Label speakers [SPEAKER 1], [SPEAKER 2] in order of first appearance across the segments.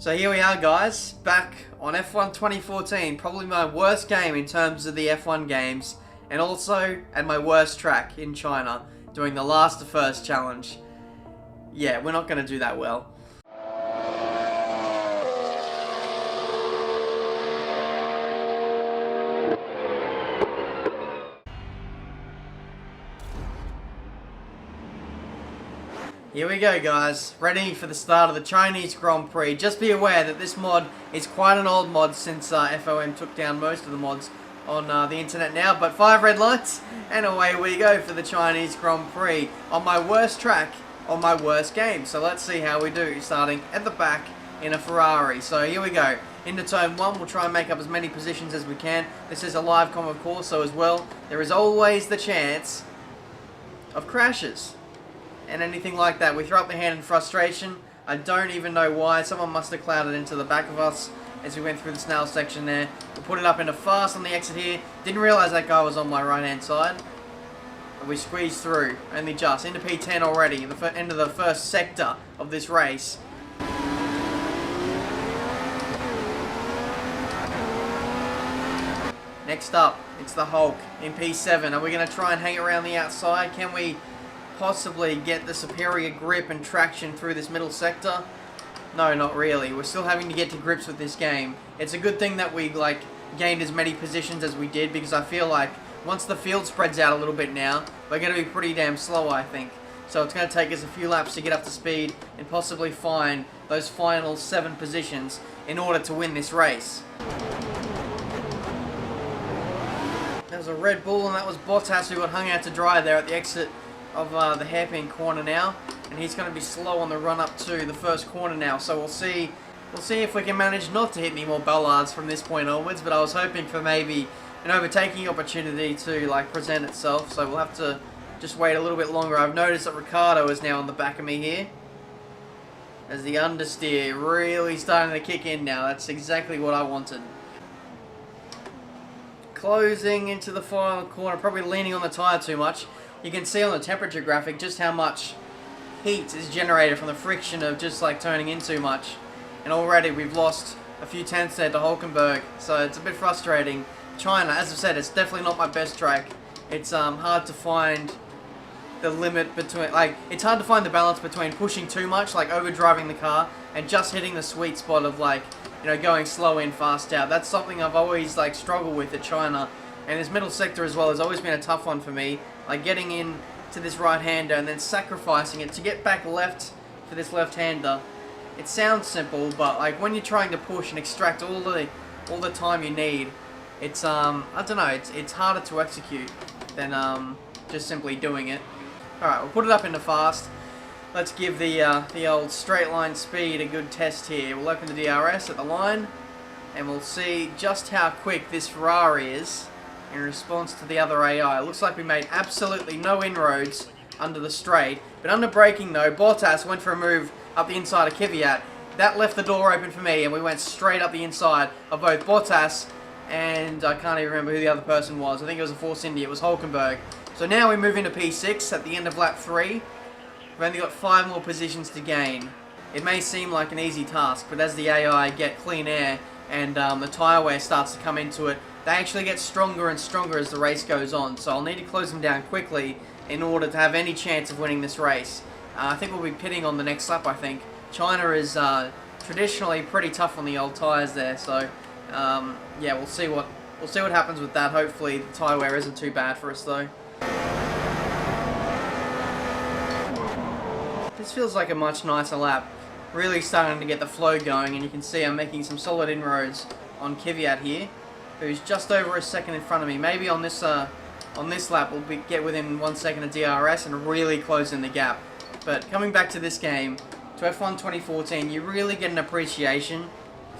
[SPEAKER 1] So here we are, guys, back on F1 2014, probably my worst game in terms of the F1 games, and also at my worst track in China, doing the last to first challenge. Yeah, we're not going to do that well. Here we go, guys, ready for the start of the Chinese Grand Prix. Just be aware that this mod is quite an old mod since FOM took down most of the mods on the internet now. But 5 red lights, and away we go for the Chinese Grand Prix on my worst track, on my worst game. So let's see how we do, starting at the back in a Ferrari. So here we go. Into turn 1, we'll try and make up as many positions as we can. This is a live com, of course, so as well, there is always the chance of crashes and anything like that. We throw up the hand in frustration. I don't even know why. Someone must have clouded into the back of us as we went through the snail section there. We put it up into fast on the exit here. Didn't realise that guy was on my right hand side. But we squeezed through, only just. Into P10 already, the end of the first sector of this race. Next up, it's the Hulk in P7. Are we going to try and hang around the outside? Can we possibly get the superior grip and traction through this middle sector? No, not really. We're still having to get to grips with this game. It's a good thing that we gained as many positions as we did, because I feel like once the field spreads out a little bit now, we're going to be pretty damn slow, I think. So it's going to take us a few laps to get up to speed and possibly find those final 7 positions in order to win this race. There was a Red Bull, and that was Bottas who got hung out to dry there at the exit of the hairpin corner now, and he's going to be slow on the run up to the first corner now. So we'll see if we can manage not to hit any more bollards from this point onwards. But I was hoping for maybe an overtaking opportunity to present itself. So we'll have to just wait a little bit longer. I've noticed that Ricardo is now on the back of me here, as the understeer really starting to kick in now. That's exactly what I wanted. Closing into the final corner, probably leaning on the tyre too much. You can see on the temperature graphic just how much heat is generated from the friction of just turning in too much. And already we've lost a few tenths there to Hulkenberg, so it's a bit frustrating. China, as I've said, it's definitely not my best track. It's hard to find the limit between, it's hard to find the balance between pushing too much, overdriving the car, and just hitting the sweet spot of going slow in, fast out. That's something I've always struggled with at China. And this middle sector as well has always been a tough one for me. Getting in to this right-hander and then sacrificing it to get back left for this left-hander. It sounds simple, but when you're trying to push and extract all the time you need, it's I don't know, it's harder to execute than just simply doing it. All right, we'll put it up into fast. Let's give the old straight line speed a good test here. We'll open the DRS at the line, and we'll see just how quick this Ferrari is in response to the other AI. It looks like we made absolutely no inroads under the straight, but under braking though, Bottas went for a move up the inside of Kvyat. That left the door open for me, and we went straight up the inside of both Bottas and I can't even remember who the other person was. I think it was a Force India, it was Hulkenberg. So now we move into P6 at the end of lap 3. We've only got 5 more positions to gain. It may seem like an easy task, but as the AI get clean air and the tyre wear starts to come into it, they actually get stronger and stronger as the race goes on. So I'll need to close them down quickly in order to have any chance of winning this race. I think we'll be pitting on the next lap, I think. China is traditionally pretty tough on the old tyres there, so yeah, we'll see what happens with that. Hopefully the tyre wear isn't too bad for us though. This feels like a much nicer lap. Really starting to get the flow going, and you can see I'm making some solid inroads on Kvyat here, who's just over a second in front of me. Maybe on this lap we'll get within 1 second of DRS and really close in the gap. But coming back to this game, to F1 2014, you really get an appreciation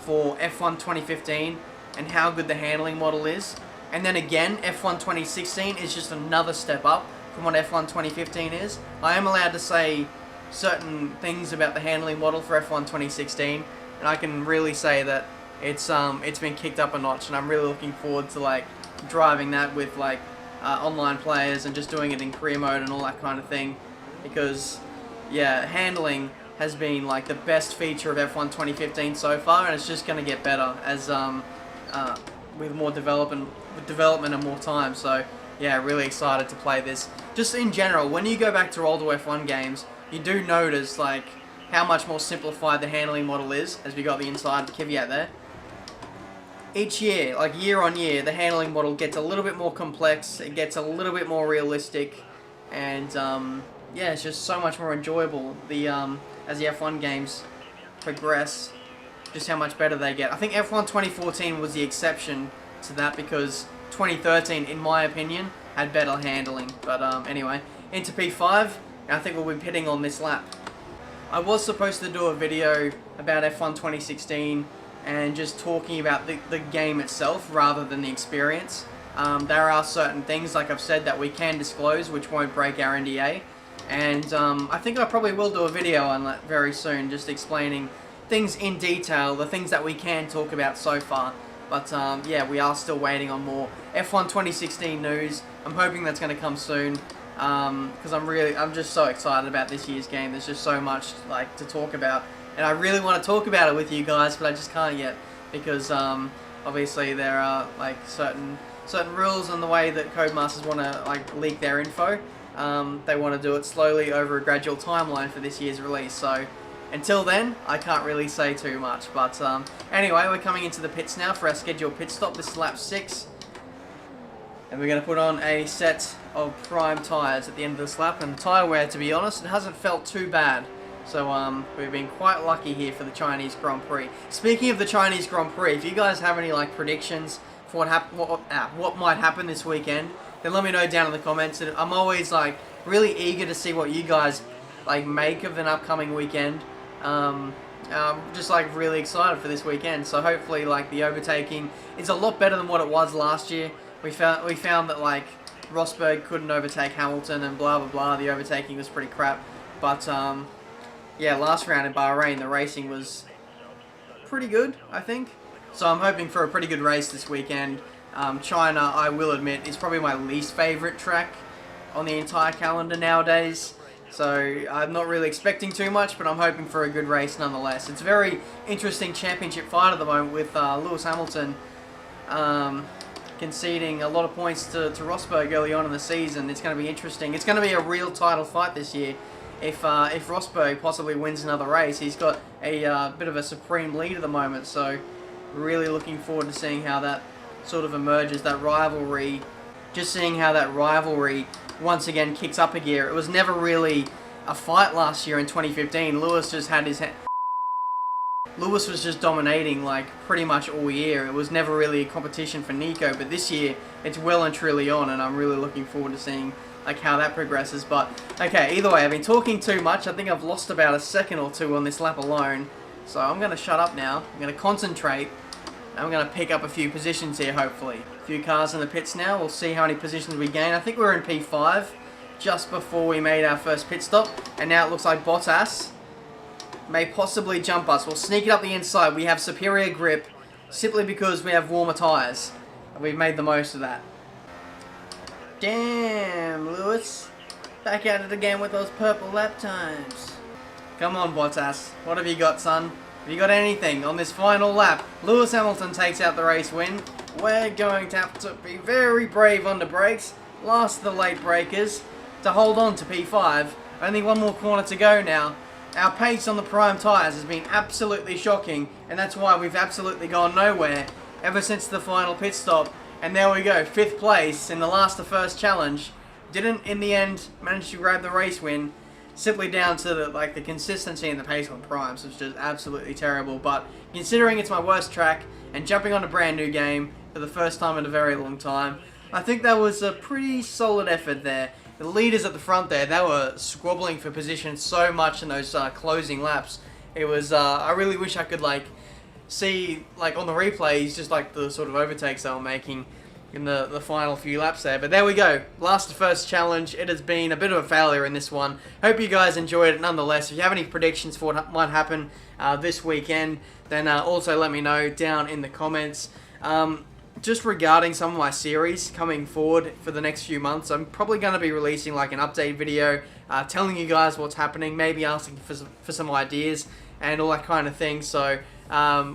[SPEAKER 1] for F1 2015 and how good the handling model is. And then again, F1 2016 is just another step up from what F1 2015 is. I am allowed to say certain things about the handling model for F1 2016, and I can really say that it's been kicked up a notch, and I'm really looking forward to driving that with online players and just doing it in career mode and all that kind of thing, because yeah, handling has been like the best feature of F1 2015 so far, and it's just going to get better as with more development and more time. So yeah, really excited to play this. Just in general, when you go back to older F1 games, you do notice like how much more simplified the handling model is, as we got the inside caveat there. Each year, like year on year, the handling model gets a little bit more complex, it gets a little bit more realistic, and yeah, it's just so much more enjoyable as the F1 games progress, just how much better they get. I think F1 2014 was the exception to that because 2013, in my opinion, had better handling. But anyway, into P5, and I think we'll be pitting on this lap. I was supposed to do a video about F1 2016 and just talking about the game itself rather than the experience. There are certain things, like I've said, that we can disclose which won't break our NDA. And I think I probably will do a video on that very soon, just explaining things in detail, the things that we can talk about so far. But yeah, we are still waiting on more F1 2016 news. I'm hoping that's going to come soon, because I'm just so excited about this year's game. There's just so much like to talk about, and I really want to talk about it with you guys, but I just can't yet because obviously there are like certain rules on the way that Codemasters want to like leak their info. They want to do it slowly over a gradual timeline for this year's release. So until then, I can't really say too much. But anyway, we're coming into the pits now for our scheduled pit stop. This is lap 6. And we're going to put on a set of prime tyres at the end of this lap. And tyre wear, to be honest, it hasn't felt too bad. So we've been quite lucky here for the Chinese Grand Prix. Speaking of the Chinese Grand Prix, if you guys have any like predictions for what might happen this weekend, then let me know down in the comments. And I'm always like really eager to see what you guys like make of an upcoming weekend. I'm just like really excited for this weekend. So hopefully like the overtaking is a lot better than what it was last year. We found that like Rosberg couldn't overtake Hamilton and blah blah blah. The overtaking was pretty crap. But yeah, last round in Bahrain the racing was pretty good, I think. So I'm hoping for a pretty good race this weekend. China, I will admit, is probably my least favourite track on the entire calendar nowadays. So I'm not really expecting too much, but I'm hoping for a good race nonetheless. It's a very interesting championship fight at the moment with Lewis Hamilton conceding a lot of points to Rosberg early on in the season. It's going to be interesting. It's going to be a real title fight this year. If Rosberg possibly wins another race, he's got a bit of a supreme lead at the moment. So really looking forward to seeing how that sort of emerges, that rivalry. Just seeing how that rivalry once again kicks up a gear. It was never really a fight last year in 2015. Lewis was just dominating like pretty much all year. It was never really a competition for Nico, but this year it's well and truly on, and I'm really looking forward to seeing like how that progresses. But okay, either way, I've been talking too much. I think I've lost about a second or two on this lap alone. So I'm going to shut up now. I'm going to concentrate. I'm going to pick up a few positions here, hopefully. A few cars in the pits now. We'll see how many positions we gain. I think we were in P5 just before we made our first pit stop. And now it looks like Bottas may possibly jump us. We'll sneak it up the inside. We have superior grip simply because we have warmer tyres. And we've made the most of that. Damn, Lewis. Back at it again with those purple lap times. Come on, Bottas. What have you got, son? Have you got anything on this final lap? Lewis Hamilton takes out the race win. We're going to have to be very brave under brakes. Last of the late breakers to hold on to P5. Only one more corner to go now. Our pace on the prime tyres has been absolutely shocking, and that's why we've absolutely gone nowhere ever since the final pit stop. And there we go, 5th place in the last to first challenge. Didn't in the end manage to grab the race win. Simply down to the consistency and the pace on primes was just absolutely terrible. But considering it's my worst track and jumping on a brand new game for the first time in a very long time, I think that was a pretty solid effort there. The leaders at the front there, they were squabbling for position so much in those closing laps. It was I really wish I could see on the replays just the sort of overtakes they were making in the final few laps there. But there we go. Last to first challenge. It has been a bit of a failure in this one. Hope you guys enjoyed it nonetheless. If you have any predictions for what might happen this weekend, then also let me know down in the comments. just regarding some of my series coming forward for the next few months, I'm probably going to be releasing like an update video, telling you guys what's happening, maybe asking for some ideas and all that kind of thing, so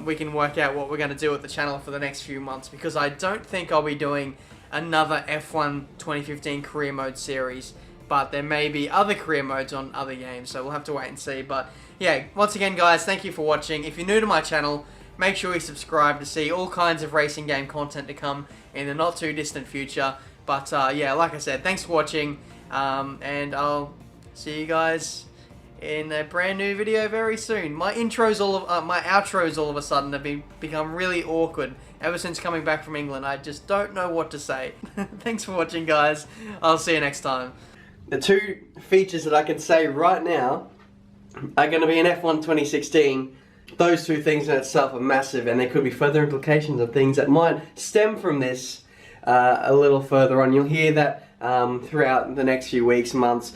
[SPEAKER 1] we can work out what we're going to do with the channel for the next few months, because I don't think I'll be doing another F1 2015 career mode series, but there may be other career modes on other games, so we'll have to wait and see. But yeah, once again guys, thank you for watching. If you're new to my channel, make sure you subscribe to see all kinds of racing game content to come in the not too distant future. But yeah, like I said, thanks for watching, and I'll see you guys in a brand new video very soon. My outros all of a sudden have become really awkward ever since coming back from England. I just don't know what to say. Thanks for watching guys. I'll see you next time. The two features that I can say right now are going to be in F1 2016. Those two things in itself are massive, and there could be further implications of things that might stem from this a little further on. You'll hear that throughout the next few weeks, months.